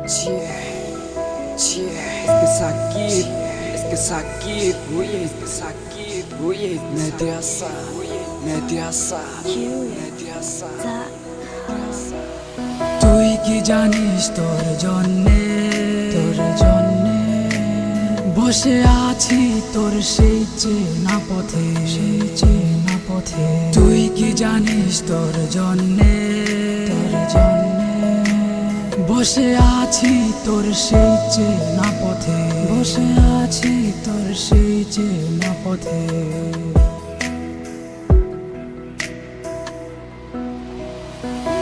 Es que sakit, oye, es que sakit, oye, mediasa. তুই কি জানিস তোর জন্যে বসে আছি তোর সেই চেনা পথে তুই কি জানিস তোর জন্যে বসে আছি তোর সেই চেনা পথে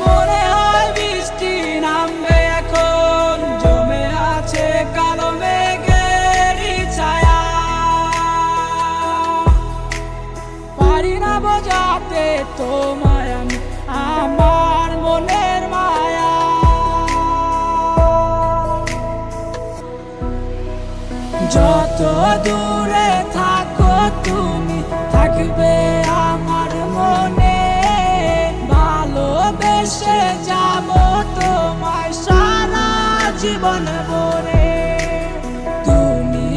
মনে হয় বৃষ্টি নামবে এখন, জমে আছে কালো মেঘের ছায়া, পারি না বোঝাতে তোমায় আমি আমার মনের মায়া। যত দূরে থাকো তুমি থাকবে আমার মনে, ভালোবেসে যাব তোমায় সারা জীবন ভরে। তুমি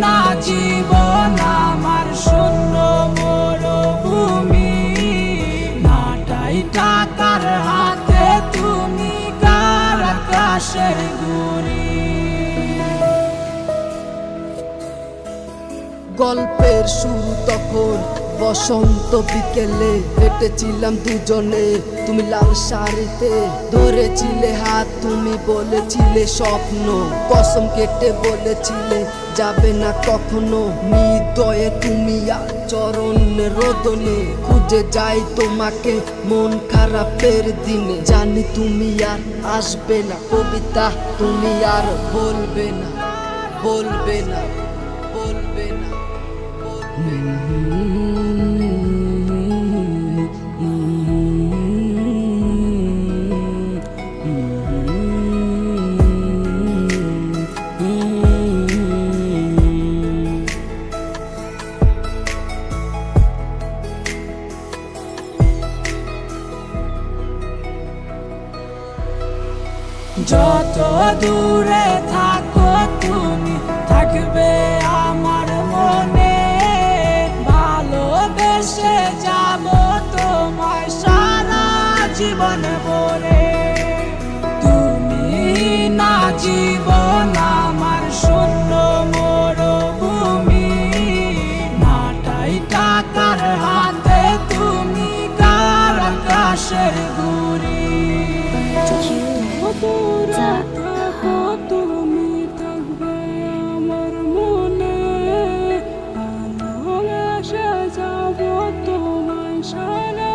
না জীবন আমার শূন্য মরুভূমি, নাটাই টাকার হাতে তুমি কার আকাশের গুড়ি। গল্পের শুরু তখন বসন্ত বিকেলে, হেঁটেছিলাম দুজনে তুমি লাল শাড়িতে, ধরেছিলে হাত তুমি বলেছিলে স্বপ্ন, কসম কেটে বলেছিলে যাবে না কখনো। হৃদয়ে তুমি আর চরণে রোদনে, খুঁজে যাই তোমাকে মন খারাপের দিনে, জানি তুমি আর আসবে না, কবিতা তুমি আর বলবে না। যত দূরে থাকো তুমি থাকবে আমার মনে, ভালোবেসে যাব তোমায় সারা জীবন ভরে। তুমি না জীবন আমার শূন্য মরুভূমি, নাটাই টাকার হাতে তুমি কার আকাশের গুড়ি। তুমি থাকবে আমার মনে, ভালোবেসে যাব তোমায় সারা